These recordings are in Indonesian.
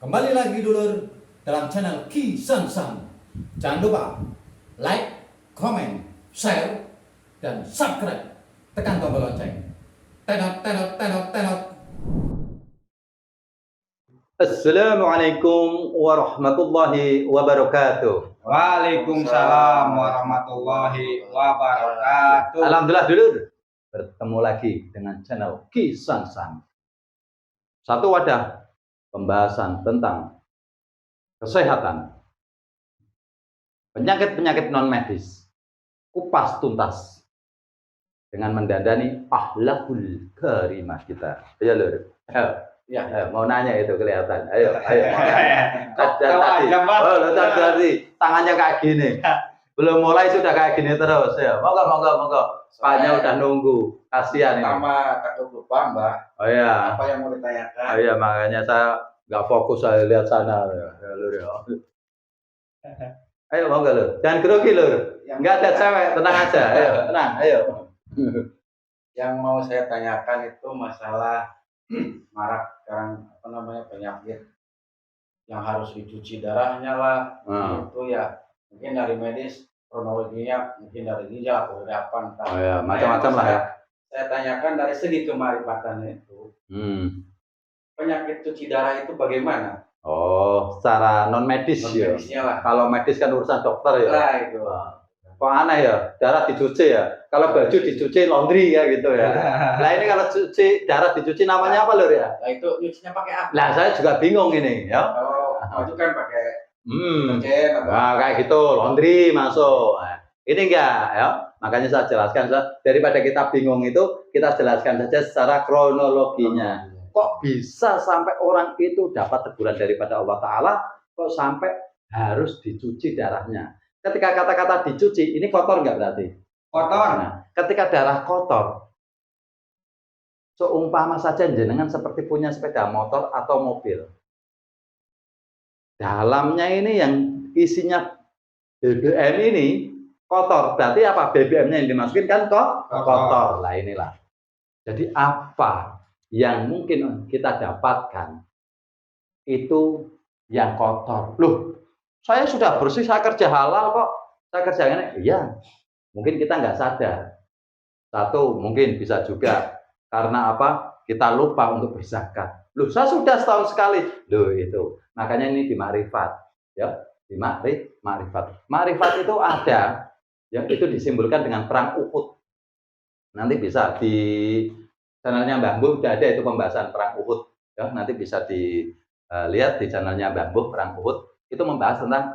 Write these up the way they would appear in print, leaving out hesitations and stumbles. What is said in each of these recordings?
Kembali lagi dulur dalam channel Ki San San. Jangan lupa like, comment, share, dan subscribe. Tekan tombol lonceng. Tenot, tenot, tenot, tenot. Assalamualaikum warahmatullahi wabarakatuh. Waalaikumsalam warahmatullahi wabarakatuh. Alhamdulillah dulur, bertemu lagi dengan channel Ki San San. Satu wadah pembahasan tentang kesehatan, penyakit-penyakit non medis, kupas tuntas dengan mendandani akhlakul karimah kita. Ya lur. Ya, mau nanya itu kelihatan. Ayo. Tadi tangannya kayak gini. Belum mulai sudah kayak gini terus ya. Monggo. Paknya udah nunggu. Kasihan ini. Pertama takut lupa, Mbak. Oh iya. Apa yang mau ditanyakan? Oh iya, makanya saya nggak fokus, saya lihat sana ya, lur ya. Ayo monggo lur. Jangan grogi lur. Nggak ada cewek, tenang aja. Ayo, tenang. Ayo. Yang mau saya tanyakan itu masalah marak sekarang penyakit yang harus dicuci darahnya lah. Itu ya mungkin dari medis kronologinya mungkin dari ginjal atau dari apa entah. Oh ya, macam-macam lah ya. Saya tanyakan dari segi kemarifatannya itu. Penyakit cuci darah itu bagaimana? Oh, secara non medis ya. Medisnya lah. Kalau medis kan urusan dokter ya. Nah, itu. Kok aneh ya, darah dicuci ya. Kalau baju dicuci laundry ya gitu ya. Nah ini kalau cuci darah dicuci namanya apa lur ya? Nah itu nyucinya pakai apa? Nah saya juga bingung ini ya. Oh, itu kan pakai deterjen atau nah, kayak gitu, laundry masuk. Nah, ini enggak ya. Makanya saya jelaskan, daripada kita bingung itu, kita jelaskan saja secara kronologinya. Kok bisa sampai orang itu dapat teguran daripada Allah Ta'ala, kok sampai harus dicuci darahnya? Ketika kata-kata dicuci, ini kotor nggak berarti? kotor. Nah, ketika darah kotor, seumpama saja jenengan seperti punya sepeda motor atau mobil. Dalamnya ini yang isinya BBM ini kotor. Berarti apa? BBM-nya yang dimasukin kan kotor. Lah inilah. Jadi apa yang mungkin kita dapatkan itu yang kotor. Loh, saya sudah bersih, saya kerja halal kok. Saya kerja ini. Iya, mungkin kita nggak sadar. Satu, mungkin bisa juga karena apa? Kita lupa untuk berzakat. Loh, saya sudah setahun sekali. Loh, itu. Makanya ini di makrifat. Ya, di makrifat. Makrifat itu ada, yang itu disimbolkan dengan perang Uhud. Nanti bisa di channelnya Mbak Bu, sudah ada itu pembahasan perang Uhud. Ya, nanti bisa dilihat di channelnya Mbak Bu, perang Uhud. Itu membahas tentang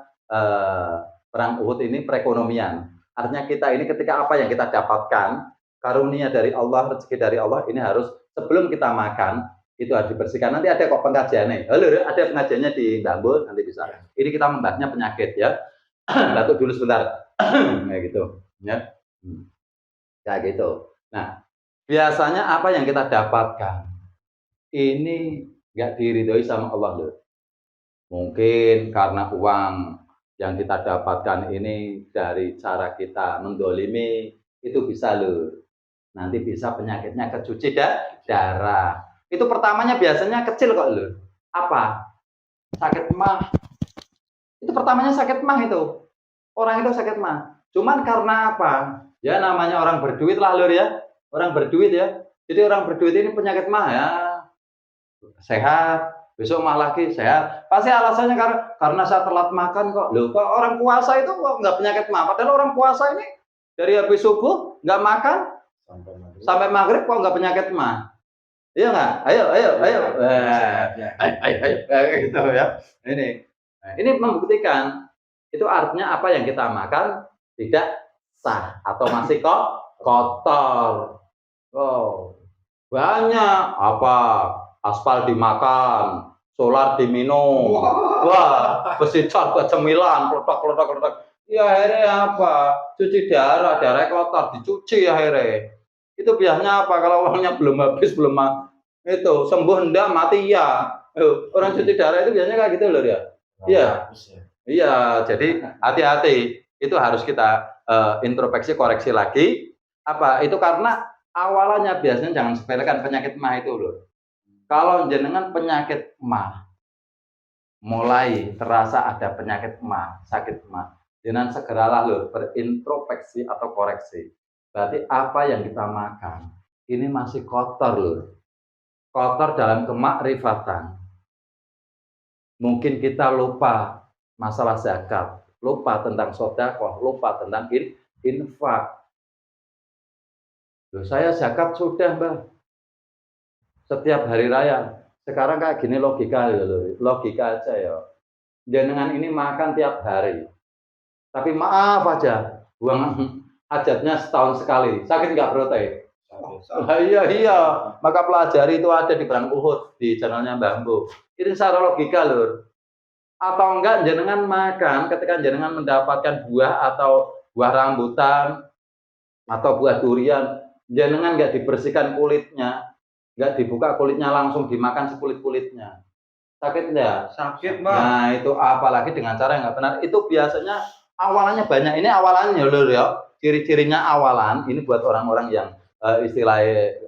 perang Uhud ini perekonomian. Artinya kita ini ketika apa yang kita dapatkan, karunia dari Allah, rezeki dari Allah, ini harus sebelum kita makan, itu harus dibersihkan. Nanti ada kok pengkajiannya. Halo, ada pengajiannya di Bambul, nanti bisa. Ini kita membahasnya penyakit ya. Batuk dulu sebentar. Kayak gitu. Ya. Kayak gitu. Nah, biasanya apa yang kita dapatkan, ini nggak diridhoi sama Allah loh. Mungkin karena uang yang kita dapatkan ini dari cara kita mendolimi, itu bisa loh. Nanti bisa penyakitnya kecuci darah. Itu pertamanya biasanya kecil kok loh. Apa? Sakit mah. Itu pertamanya sakit mah itu. Orang itu sakit mah. Cuman karena apa? Ya namanya orang berduit lah lur ya. Orang berduit ya. Jadi orang berduit ini penyakit mah ya. Sehat. Besok mah lagi sehat. Pasti alasannya karena saya telat makan kok. Loh, kok orang puasa itu kok nggak penyakit mah? Padahal orang puasa ini dari habis subuh nggak makan sampai maghrib kok nggak penyakit mah? Iya nggak? Ayo. Gitu ya. Ini membuktikan itu artinya apa yang kita makan tidak sah atau masih kotor. Oh, banyak apa? Aspal dimakan, solar diminum, wah, besi cat buat cemilan, klotak. Ya akhirnya apa? Cuci darah kotor, dicuci akhirnya. Itu biasanya apa? Kalau uangnya belum habis, itu sembuh enggak, mati ya. Orang cuci darah itu biasanya kayak gitu loh ya. Iya. Jadi hati-hati. Itu harus kita introspeksi, koreksi lagi. Apa? Itu karena awalnya biasanya jangan sepelekan penyakit mah itu loh. Kalau jenengan penyakit mah mulai terasa ada penyakit emah, sakit emah, jangan segeralah lur berintrospeksi atau koreksi. Berarti apa yang kita makan ini masih kotor lur. Kotor dalam kemakrifatan. Mungkin kita lupa masalah zakat, lupa tentang sedekah, lupa tentang infak. Loh, saya zakat sudah, Mbah. Setiap hari raya. Sekarang kayak gini logika aja ya. Jenengan ini makan tiap hari. Tapi maaf aja, buang hajatnya setahun sekali. Sakit nggak perut? Iya. Maka pelajari itu ada di Perang Uhud di channelnya Mbah Mbo. Ini secara logika lur. Atau enggak jenengan makan ketika jenengan mendapatkan buah atau buah rambutan atau buah durian, jenengan nggak dibersihkan kulitnya, nggak dibuka kulitnya langsung dimakan sekulit-kulitnya. Sakit enggak? Sakit, Bang. Nah, itu apalagi dengan cara yang nggak benar. Itu biasanya awalannya banyak. Ini awalannya lur ya. Ciri-cirinya awalan ini buat orang-orang yang istilahnya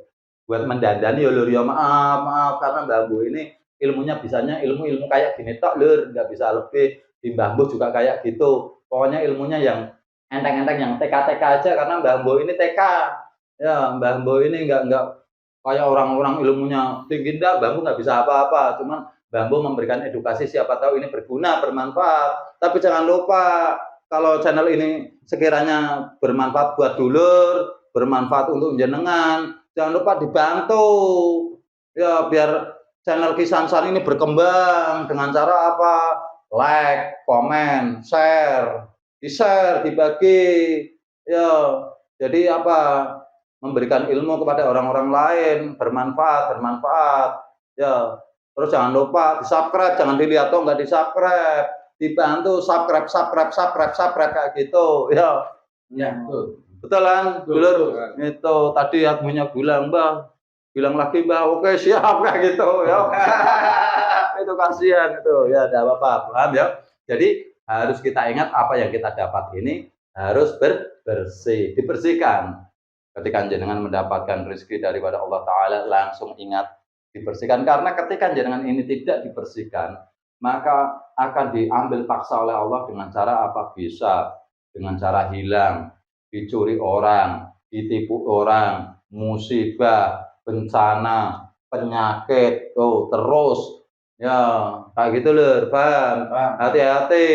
buat mendandani ya lur ya, maaf karena Mbah Mbo ini ilmunya bisanya ilmu kayak gini tok lur, nggak bisa lebih. Di Mbah Mbo juga kayak gitu. Pokoknya ilmunya yang enteng-enteng, yang TK aja, karena Mbah Mbo ini TK. Ya, Mbah Mbo ini nggak kayak orang-orang ilmunya tinggi, Mbah Mbo nggak bisa apa-apa. Cuman Mbah Mbo memberikan edukasi, siapa tahu ini berguna, bermanfaat. Tapi jangan lupa kalau channel ini sekiranya bermanfaat buat dulur, bermanfaat untuk jenengan, jangan lupa dibantu ya biar channel Kisansan ini berkembang dengan cara apa? Like, komen, share, di-share, dibagi ya. Jadi apa? Memberikan ilmu kepada orang-orang lain, bermanfaat ya. Terus jangan lupa di-subscribe, jangan dilihat tuh nggak di-subscribe, dibantu subscribe kayak gitu ya. Ya, betul. Betul kan, dulur? Itu tadi adminnya bilang lagi Mbah, oke siap kayak gitu ya. Itu kasihan itu ya, tidak apa-apa, paham ya. Jadi harus kita ingat apa yang kita dapat ini harus bersih, dibersihkan. Ketika jenengan mendapatkan rezeki daripada Allah Ta'ala, langsung ingat dibersihkan. Karena ketika jenengan ini tidak dibersihkan, maka akan diambil paksa oleh Allah dengan cara apa? Bisa dengan cara hilang, dicuri orang, ditipu orang, musibah, bencana, penyakit, terus ya kayak gitu lur, paham? Hati-hati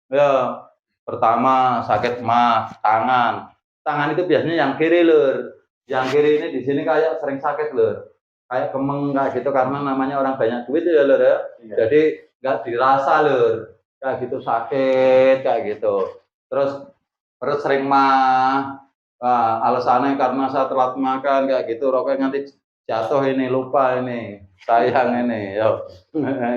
ya. Pertama sakit mah tangan itu biasanya yang kiri lur, yang kiri ini di sini kayak sering sakit lur, kayak kemeng kayak gitu karena namanya orang banyak duit ya lur ya. Iya. Jadi nggak dirasa lur, kayak gitu sakit kayak gitu. Terus perut sering mah, alasannya karena saya telat makan kayak gitu, rokoknya nanti jatuh ini, lupa ini, sayang ini, yo.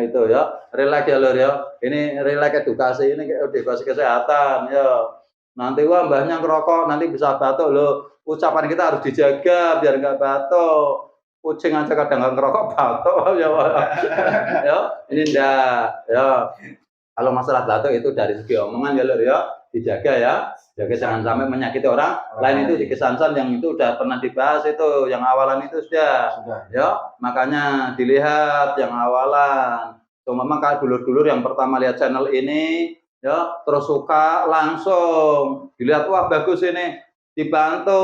Itu ya, relax ya lur ya. Ini relax edukasi, ini edukasi kesehatan, yo. Nanti wah mbahnya ngerokok, nanti bisa batuk loh. Ucapan kita harus dijaga biar nggak batuk. Kucing aja kadang nggak ngerokok batuk, ya. Ya, ini ndak, ya. Kalau masalah batuk itu dari segi omongan ya lur ya, dijaga ya. Jaga jangan sampai menyakiti orang lain. Itu di Kisansan yang itu udah pernah dibahas, itu yang awalan itu sudah. Ya, makanya dilihat yang awalan. So, memang kalau dulur-dulur yang pertama lihat channel ini ya terus suka, langsung dilihat wah bagus ini, dibantu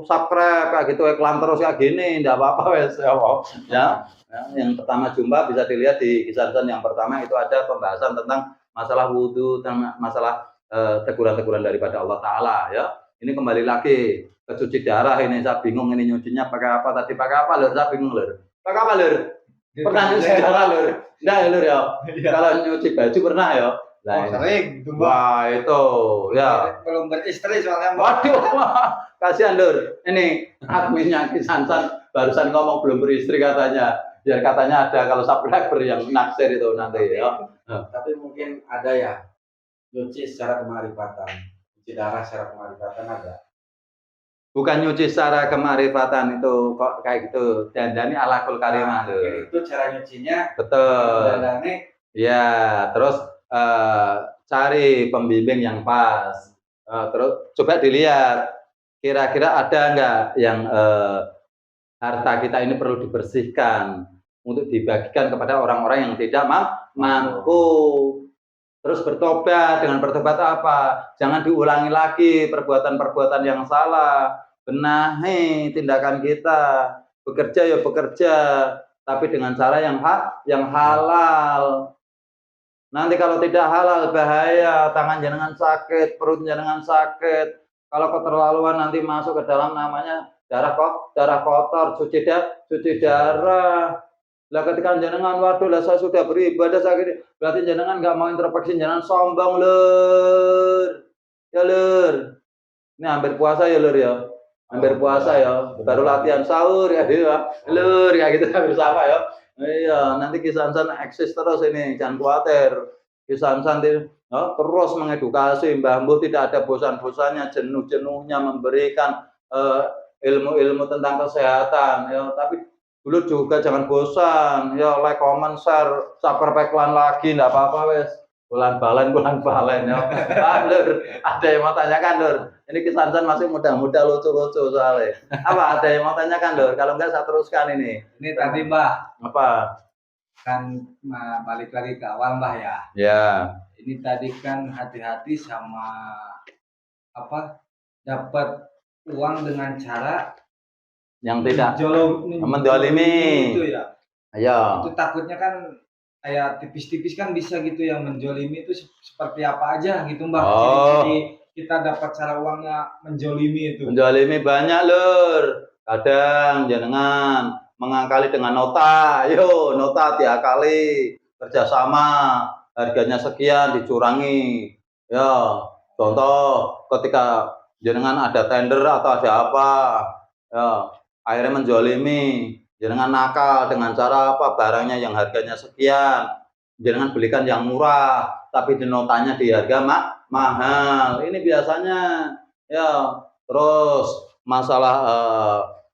subscribe kayak gitu, iklan terus kayak gini, enggak apa-apa wes ya. Yang pertama jumpa bisa dilihat di Kisansan yang pertama, itu ada pembahasan tentang masalah wudhu, tentang masalah teguran-teguran daripada Allah Ta'ala ya. Ini kembali lagi ke cuci darah, ini saya bingung ini nyucinya pakai apa tadi, pakai apa lur, saya bingung lur, pakai apa lur? Pernah nyuci darah lur? Enggak ya lur ya. Kalau nyuci baju pernah ya. Nah, sering gitu, wah itu ya belum beristri soalnya. Waduh, kasihan lur. Ini adminnya Kisansan barusan ngomong belum beristri katanya. Biar katanya ada kalau subscriber yang naksir itu nanti ya. Tapi mungkin ada ya nyuci secara kemarifatan, cuci darah secara kemarifatan ada. Bukan nyuci secara kemarifatan itu kok kayak gitu. Dandani ala kul karimah lur. Itu cara nyucinya. Betul. Dandani. Ya, terus cari pembimbing yang pas. Terus coba dilihat kira-kira ada nggak yang harta kita ini perlu dibersihkan untuk dibagikan kepada orang-orang yang tidak mampu. Terus bertobat, dengan bertobat apa? Jangan diulangi lagi perbuatan-perbuatan yang salah. Benahi tindakan kita. Bekerja ya bekerja, tapi dengan cara yang halal. Nanti kalau tidak halal bahaya, tangan jenengan sakit, perut jenengan sakit. Kalau keterlaluan nanti masuk ke dalam namanya darah kotor, cuci darah. Lah ketika jenengan waduh lah saya sudah beribadah sakit, berarti jenengan nggak mau introspeksi, jenengan sombong lur. Ya lur. Ini hampir puasa ya lur ya. Hampir puasa ya. Baru latihan sahur ya lur ya gitu bersama ya. Iya, nanti Kisansan eksis terus ini, jangan khawatir. Kisansan terus mengedukasi, Mbah Mbuh tidak ada bosan-bosannya, jenuh-jenuhnya memberikan ilmu-ilmu tentang kesehatan. Ya, tapi dulu juga jangan bosan. Ya, like, comment, share, subscribe lagi, enggak apa-apa wes. Bulan balen ya. Lur, ada yang mau tanyakan Lur? Ini Kisansan masih muda-muda lucu-lucu soalnya. Apa ada yang mau tanyakan Lur? Kalau enggak saya teruskan ini. Ini tadi Mbah, Apa? kan balik lagi ke awal Mbah ya. Ya. Ini tadi kan hati-hati sama apa? Dapat uang dengan cara yang tidak mendolimi mendolimi. Itu ya. Ayo. Itu takutnya kan kayak tipis-tipis kan bisa gitu yang menjolimi itu seperti apa aja gitu Mbah. Jadi kita dapat cara uangnya menjolimi itu. Menjolimi banyak Lur. Kadang jenengan mengakali dengan nota. Yo, nota diakali. Kerjasama harganya sekian dicurangi. Ya, contoh ketika jenengan ada tender atau ada apa, ya, akhirnya menjolimi. Jenengan nakal dengan cara apa? Barangnya yang harganya sekian, jenengan belikan yang murah, tapi di notanya di harga mahal. Ini biasanya ya. Terus masalah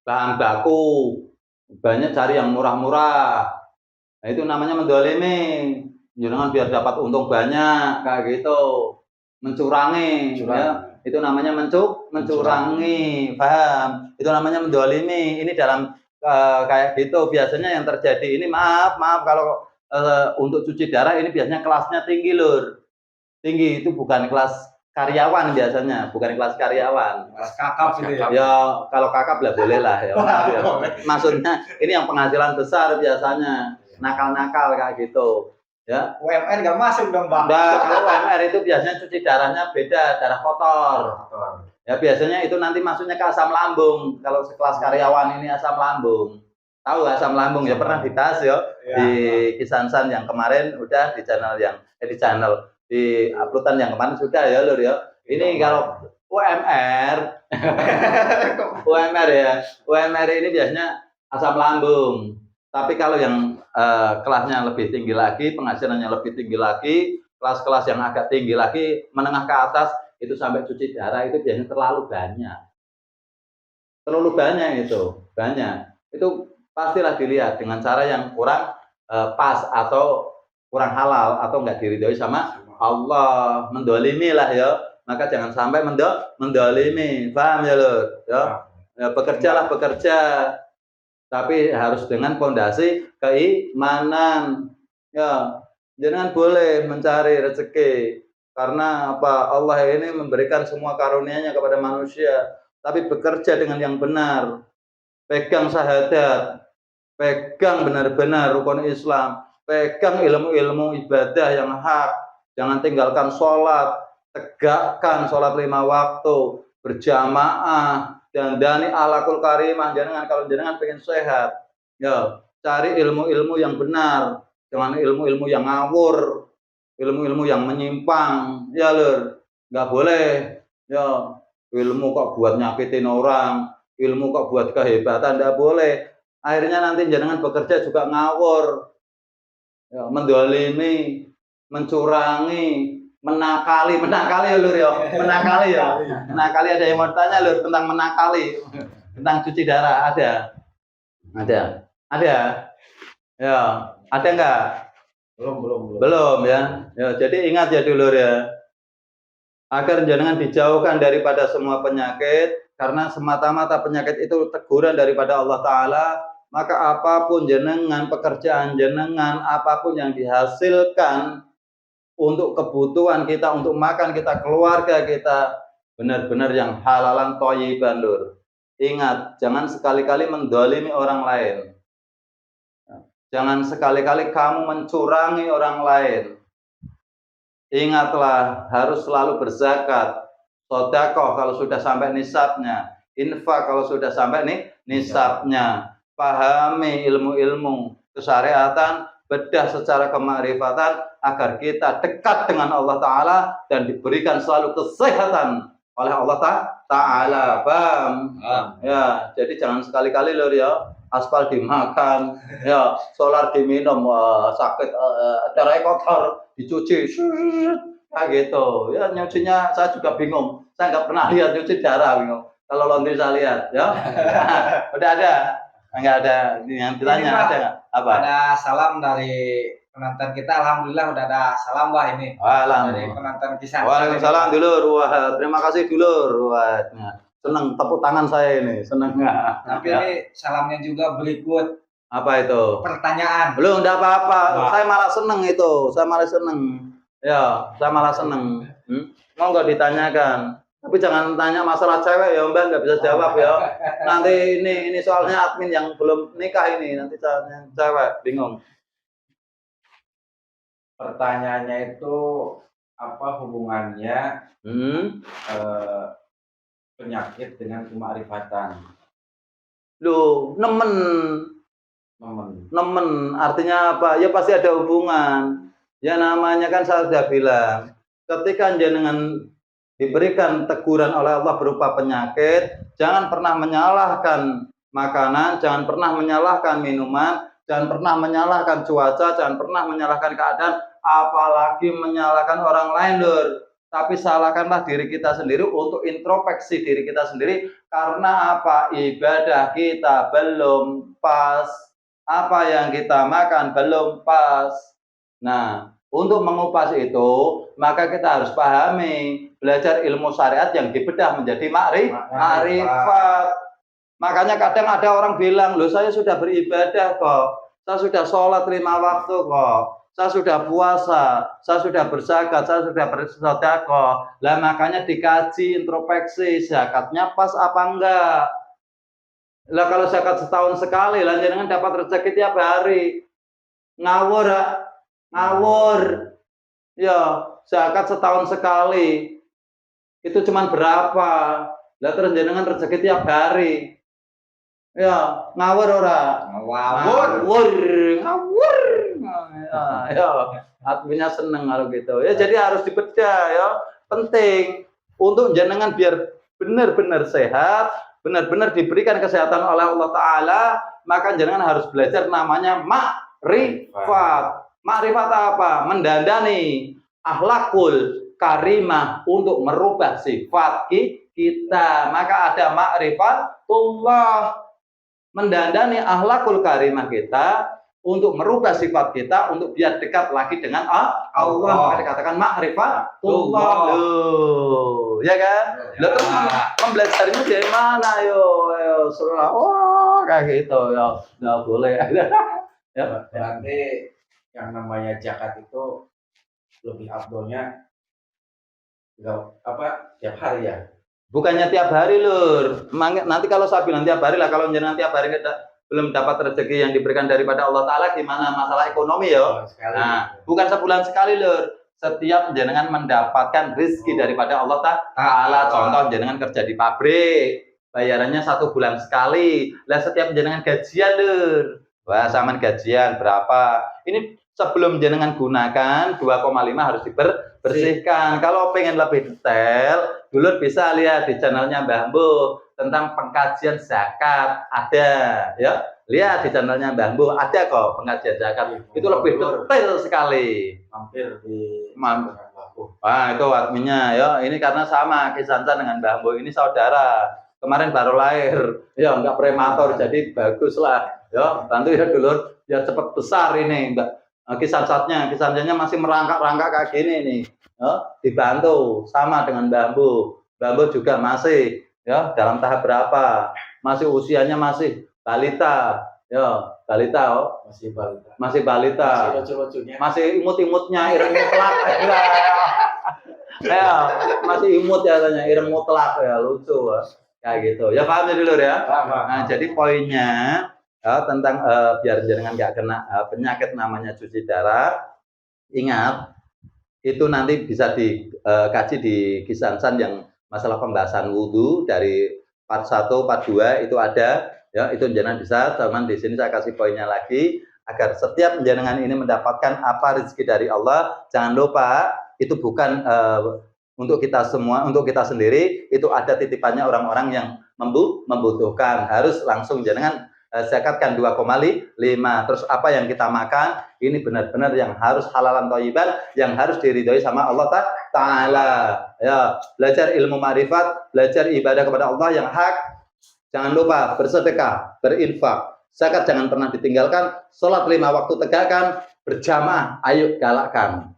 bahan baku, banyak cari yang murah-murah. Nah, itu namanya mendolimi. Jenengan biar dapat untung banyak kayak gitu. Mencurangi, ya. Itu namanya mencurangi. Paham? Itu namanya mendolimi. Ini dalam kayak gitu biasanya yang terjadi ini, maaf kalau untuk cuci darah ini biasanya kelasnya tinggi Lur. Tinggi itu bukan kelas karyawan biasanya, bukan kelas karyawan. Kelas kakap gitu ya. Ya kalau kakap lah boleh lah ya. Maksudnya ini yang penghasilan besar biasanya, nakal-nakal kayak gitu. Ya. UMR nggak masuk dong Bang. Nah, kalau UMR itu biasanya cuci darahnya beda, darah kotor. Ya biasanya itu nanti masuknya ke asam lambung. Kalau sekelas karyawan ini asam lambung. Tahu asam lambung ya, pernah dibahas ya, di Kisansan yang kemarin udah di channel di uploadan yang kemarin sudah ya Lur ya. Ini kalau UMR UMR ini biasanya asam lambung. Tapi kalau yang kelasnya lebih tinggi lagi, penghasilannya lebih tinggi lagi, kelas-kelas yang agak tinggi lagi, menengah ke atas, itu sampai cuci darah itu biasanya terlalu banyak itu pastilah dilihat dengan cara yang kurang pas atau kurang halal atau enggak diridhoi sama Allah, mendolimi lah ya. Maka jangan sampai mendolimi, paham ya Lur ya. Bekerja tapi harus dengan fondasi keimanan ya. Jangan boleh mencari rezeki. Karena apa? Allah ini memberikan semua karunia-Nya kepada manusia, tapi bekerja dengan yang benar. Pegang syahadat, pegang benar-benar rukun Islam, pegang ilmu-ilmu ibadah yang hak. Jangan tinggalkan sholat, tegakkan sholat 5 waktu, berjamaah, dandani alakul karimah. Kalau jenengan pengen sehat, ya cari ilmu-ilmu yang benar, jangan ilmu-ilmu yang ngawur. Ilmu-ilmu yang menyimpang, ya Lur, nggak boleh. Ya, ilmu kok buat nyakitin orang, ilmu kok buat kehebatan, nggak boleh. Akhirnya nanti jenengan bekerja juga ngawur, ya, mendolimi, mencurangi, menakali ya Lur ya, menakali ya. Menakali, ada yang mau tanya Lur tentang menakali, tentang cuci darah ada, ya, ada enggak? Belum ya. Ya, jadi ingat ya dulur ya, agar jenengan dijauhkan daripada semua penyakit, karena semata-mata penyakit itu teguran daripada Allah Ta'ala, maka apapun jenengan, pekerjaan jenengan, apapun yang dihasilkan untuk kebutuhan kita, untuk makan kita, keluarga kita, benar-benar yang halalan thayyiban, Lur. Ingat, jangan sekali-kali mendolimi orang lain. Jangan sekali-kali kamu mencurangi orang lain. Ingatlah, harus selalu berzakat, sedekah kalau sudah sampai nisabnya, infak kalau sudah sampai nisabnya. Pahami ilmu-ilmu kesyariatan, bedah secara kemakrifatan agar kita dekat dengan Allah Ta'ala dan diberikan selalu kesehatan oleh Allah Ta'ala. Paham? Ya, jadi jangan sekali-kali, Lur, ya, aspal dimakan, ya, solar diminum, sakit, darahnya kotor, dicuci, kayak gitu. Ya, nyucinya saya juga bingung. Saya nggak pernah lihat nyuci darah, bingung. Kalau laundry saya lihat, ya. Udah ada? Enggak ada yang ditanya, ada nggak? Apa? Ada salam dari penonton kita. Alhamdulillah udah ada salam, Wah, ini. Dari penonton Kisan. Waalaikumsalam, Dulur. Wah, terima kasih, Dulur. Wah, senang, tepuk tangan saya ini, senang. Tapi ini salamnya juga berikut. Apa itu? Pertanyaan. Belum, enggak apa-apa. Saya malah seneng itu. Saya malah seneng. Ya, saya malah seneng. Mau nggak ditanyakan? Tapi jangan tanya masalah cewek ya, Mbak, nggak bisa jawab ya. Nanti ini soalnya admin yang belum nikah ini, nanti tanya cewek, bingung. Pertanyaannya itu apa hubungannya penyakit dengan kemakrifatan? Loh, nemen artinya apa? Ya pasti ada hubungan. Ya namanya kan saya sudah bilang, ketika jenengan diberikan teguran oleh Allah berupa penyakit, jangan pernah menyalahkan makanan, jangan pernah menyalahkan minuman, jangan pernah menyalahkan cuaca, jangan pernah menyalahkan keadaan, apalagi menyalahkan orang lain, Lur. Tapi salahkanlah diri kita sendiri untuk introspeksi diri kita sendiri. Karena apa? Ibadah kita belum pas. Apa yang kita makan belum pas. Nah, untuk mengupas itu, maka kita harus pahami, belajar ilmu syariat yang dibedah menjadi makrifat. Makanya kadang ada orang bilang, loh saya sudah beribadah kok, saya sudah sholat 5 waktu kok, saya sudah puasa, saya sudah berzakat, saya sudah bersedekah. Lah makanya dikaji, introspeksi, zakatnya pas apa enggak? Lah kalau zakat setahun sekali, lah jangan dapat rezeki tiap hari. Ngawur, ya, zakat setahun sekali itu cuman berapa? Lah terus jenengan rezeki tiap hari. Ya, ngawur ora? Ngawur. Ya, artinya seneng kalau gitu. Ya jadi harus dibedah ya. Penting untuk jenengan biar benar-benar sehat, benar-benar diberikan kesehatan oleh Allah Ta'ala, maka jenengan harus belajar namanya makrifat. Makrifat apa? Mendandani akhlakul karimah untuk merubah sifat kita. Maka ada makrifatullah, mendandani akhlakul karimah kita untuk merubah sifat kita untuk biar dekat lagi dengan Allah. Maka dikatakan makrifatullah. Ya kan? Lah terus mempelajarinya dari mana yo? Kayak gitu ya. Enggak boleh. Ya, berarti yang namanya zakat itu lebih afdolnya tiap hari ya? Bukannya tiap hari, Lur. Nanti kalau saya bilang tiap hari lah, kalau jangan tiap hari kita belum dapat rezeki yang diberikan daripada Allah Ta'ala, gimana masalah ekonomi ya? Nah, bukan sebulan sekali, Lur. Setiap jenengan mendapatkan rezeki daripada Allah Ta'ala. Contoh jenengan kerja di pabrik, bayarannya 1 bulan sekali. Lah setiap jenengan gajian, Lur. Wah, saman gajian berapa? Ini sebelum jenengan gunakan 2,5 harus dibersihkan. Kalau pengen lebih detail, dulu bisa lihat di channelnya Mbah Mbuh tentang pengkajian zakat, ada ya. Lihat di channelnya Mbah Mbuh ada kok pengkajian zakat. Itu lebih detail sekali. Mampir di Wah, itu adminnya ya. Ini karena sama Kisansan dengan Mbah Mbuh ini saudara. Kemarin baru lahir. Ya, enggak prematur jadi bagus lah. Ya, bantu ya dulur. Ya cepat besar ini, Mbak. Kisansannya masih merangkak-rangkak kayak gini nih. Ya, dibantu sama dengan Mbah Mbuh. Mbah Mbuh juga masih ya dalam tahap berapa? Masih usianya masih balita. Ya, balita oh. Masih balita. Masih balita. Masih lucu-lucunya. Masih imut-imutnya, ireng mutlak. Ya, masih imut ya katanya, ireng mutlak ya, lucu kayak gitu. Ya paham ya dulu ya. Paham. Nah, jadi poinnya tentang biar jenengan nggak kena penyakit namanya cuci darah. Ingat, itu nanti bisa dikaji di Kisansan yang masalah pembahasan wudhu dari part 1, part 2 itu ada. Ya, itu jenengan bisa, teman di sini saya kasih poinnya lagi agar setiap jenengan ini mendapatkan apa rezeki dari Allah. Jangan lupa itu bukan untuk kita semua, untuk kita sendiri, itu ada titipannya orang-orang yang membutuhkan. Harus langsung jenengan zakatkan 2,5. Terus apa yang kita makan ini benar-benar yang harus halalan thayyiban, yang harus diridhoi sama Allah Ta'ala. Ya, belajar ilmu ma'rifat, belajar ibadah kepada Allah yang hak. Jangan lupa bersedekah, berinfak, zakat jangan pernah ditinggalkan, sholat 5 waktu tegakkan, berjamaah, ayo galakkan.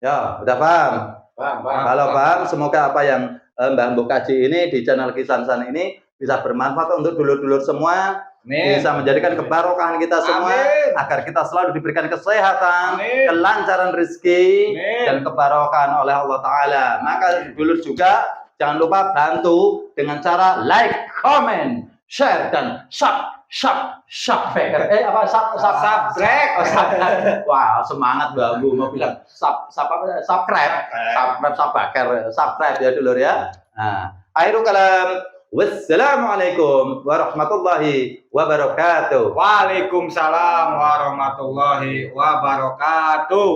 Ya, udah paham? Paham. Kalau paham, semoga apa yang Mbah Mbok kaji ini di channel Kisansan ini bisa bermanfaat untuk dulur-dulur semua, bisa menjadikan kebarokahan kita semua, agar kita selalu diberikan kesehatan, kelancaran rezeki, dan kebarokahan oleh Allah Ta'ala. Maka dulur juga jangan lupa bantu dengan cara like, comment, share, dan subscribe. Wah, semangat Mbak Bu mau bilang subscribe ya dulur ya. Nah, akhirul kalam. Wassalamualaikum warahmatullahi wabarakatuh. Waalaikumsalam warahmatullahi wabarakatuh.